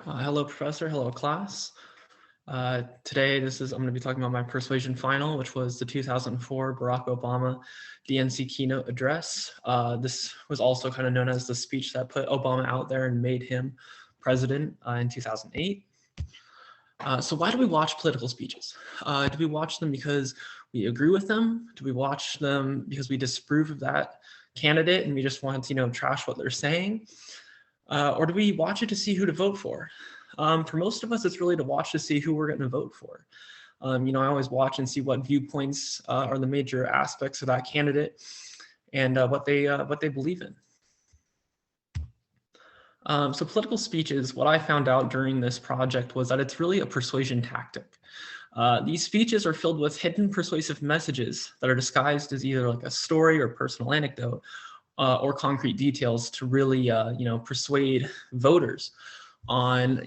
Hello, Professor. Hello, class. Today, I'm going to be talking about my persuasion final, which was the 2004 Barack Obama DNC keynote address. This was also kind of known as the speech that put Obama out there and made him president in 2008. So why do we watch political speeches? Do we watch them because we agree with them? Do we watch them because we disapprove of that candidate and we just want to, trash what they're saying? Or do we watch it to see who to vote for? For most of us, it's really to watch to see who we're going to vote for. I always watch and see what viewpoints are the major aspects of that candidate and what they believe in. So political speeches, what I found out during this project was that it's really a persuasion tactic. These speeches are filled with hidden persuasive messages that are disguised as either like a story or personal anecdote or concrete details to really, persuade voters on,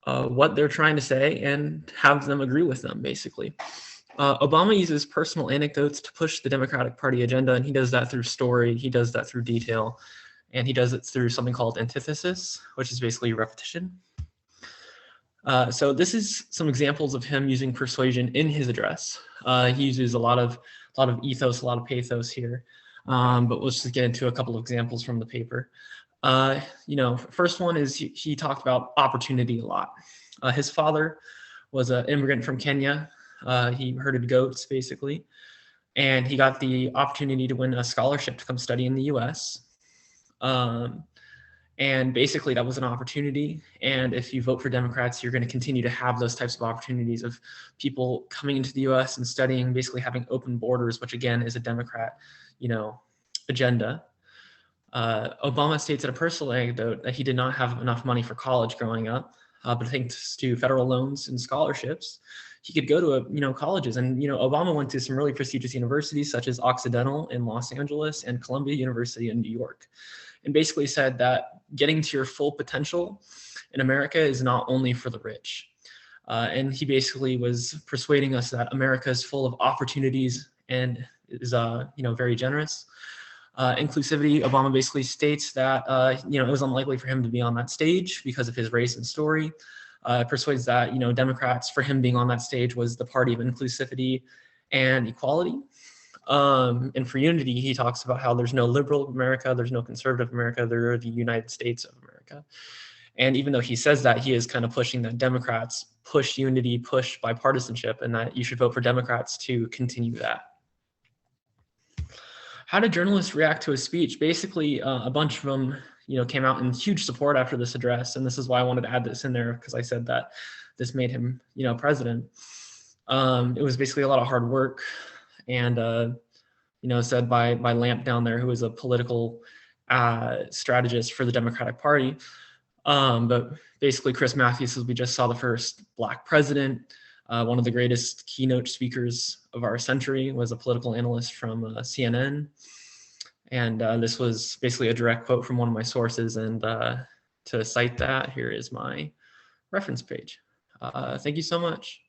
what they're trying to say and have them agree with them, basically. Obama uses personal anecdotes to push the Democratic Party agenda, and he does that through story, he does that through detail, and he does it through something called antithesis, which is basically repetition. So this is some examples of him using persuasion in his address. He uses a lot of ethos, a lot of pathos here. But let's just get into a couple of examples from the paper. First one is he talked about opportunity a lot. His father was an immigrant from Kenya. He herded goats, basically. And he got the opportunity to win a scholarship to come study in the US. And basically that was an opportunity. And if you vote for Democrats, you're going to continue to have those types of opportunities of people coming into the US and studying, basically having open borders, which again is a Democrat, agenda. Obama states in a personal anecdote that he did not have enough money for college growing up, but thanks to federal loans and scholarships, he could go to colleges. And Obama went to some really prestigious universities such as Occidental in Los Angeles and Columbia University in New York, and basically said that getting to your full potential in America is not only for the rich. And he basically was persuading us that America is full of opportunities and is very generous. Inclusivity, Obama basically states that it was unlikely for him to be on that stage because of his race and story. Persuades that Democrats, for him being on that stage, was the party of inclusivity and equality. And for unity, he talks about how there's no liberal America, there's no conservative America, there are the United States of America. And even though he says that, he is kind of pushing that Democrats push unity, push bipartisanship, and that you should vote for Democrats to continue that. How did journalists react to his speech? Basically, a bunch of them, came out in huge support after this address, and this is why I wanted to add this in there, because I said that this made him, president. It was basically a lot of hard work, and said by Lamp down there, who was a political strategist for the Democratic Party. But basically, Chris Matthews, as we just saw, the first Black president. One of the greatest keynote speakers of our century, was a political analyst from CNN. And this was basically a direct quote from one of my sources. And to cite that, here is my reference page. Thank you so much.